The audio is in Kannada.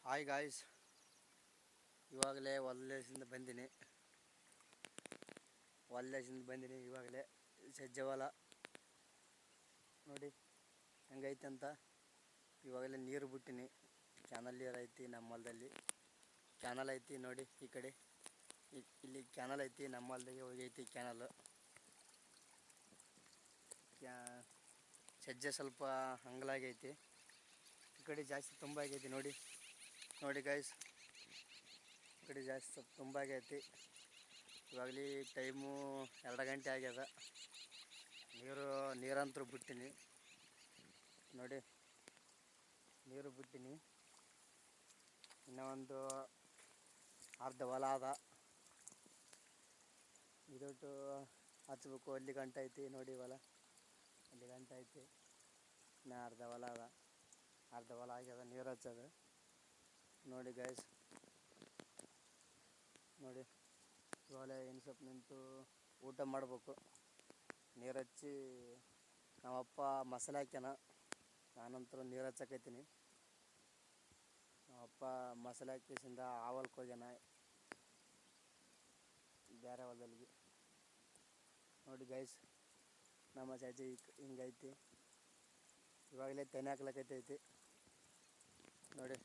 ಹಾಯ್ ಗಾಯ್ಸ್, ಇವಾಗಲೇ ಹೊಲ್ಲೇಸಿಂದ ಬಂದಿನಿ ಇವಾಗಲೇ ಸಜ್ಜೆ ಹೊಲ ನೋಡಿ ಹೆಂಗೈತೆ ಅಂತ. ಇವಾಗಲೇ ನೀರು ಬಿಟ್ಟಿನಿ. ಕ್ಯಾನಲ್ ನೀರು ಐತಿ ನಮ್ಮ ಹೊಲದಲ್ಲಿ. ಕ್ಯಾನಲ್ ಐತಿ ನೋಡಿ, ಈ ಕಡೆ ಇಲ್ಲಿ ಕ್ಯಾನಲ್ ಐತಿ. ನಮ್ಮ ಹೊಲದಾಗೆ ಹೋಗೈತಿ ಕ್ಯಾನಲ್. ಸಜ್ಜೆ ಸ್ವಲ್ಪ ಹಂಗಲಾಗೈತಿ, ಈ ಕಡೆ ಜಾಸ್ತಿ ತುಂಬ ಆಗೈತಿ. ನೋಡಿ ಗಾಯ್ಸ್, ಈ ಕಡೆ ಜಾಸ್ತಿ ಸ್ವಲ್ಪ ತುಂಬ ಆಗೈತಿ. ಇವಾಗಲೇ ಟೈಮು 2 ಗಂಟೆ ಆಗ್ಯದ. ನೀರಂತರೂ ಬಿಟ್ಟಿನಿ ನೋಡಿ, ನೀರು ಬಿಟ್ಟಿನಿ. ಇನ್ನೂ ಒಂದು ಅರ್ಧ ಹೊಲ ಅದ, ಇದೊಟ್ಟು ಹಚ್ಬೇಕು. ಅಲ್ಲಿ ಗಂಟೆ ಐತಿ ನೋಡಿ ಹೊಲ, ಅಲ್ಲಿ ಗಂಟೆ ಐತಿ. ಇನ್ನು ಅರ್ಧ ಹೊಲ ಅದ, ಅರ್ಧ ಹೊಲ ಆಗ್ಯದ ನೀರು ಹಚ್ಚೋದು. ನೋಡಿ ಗಾಯ್ಸ್, ನೋಡಿ ಇವಾಗಲೇ ಇನ್ನು ಸ್ವಲ್ಪ ನಿಂತು ಊಟ ಮಾಡಬೇಕು. ನೀರು ಹಚ್ಚಿ ನಮ್ಮಪ್ಪ ಮಸಾಲೆ ಹಾಕ್ಯಾನ, ನಾನಂತರೂ ನೀರು ಹಚ್ಚಕೈತೀನಿ. ನಮ್ಮಪ್ಪ ಮಸಾಲೆ ಹಾಕಿಸಿಂದ ಆವಲ್ಕ್ಕೆ ಹೋಗ್ಯಾನ ಬೇರೆ ಹೊಲದಲ್ಲಿ. ನೋಡಿ ಗೈಸ್, ನಮ್ಮ ಸಜ್ಜೆ ಹಿಂಗೈತಿ. ಇವಾಗಲೇ ತೆನೆ ಹಾಕ್ಲಕೈತೈತಿ ನೋಡಿ.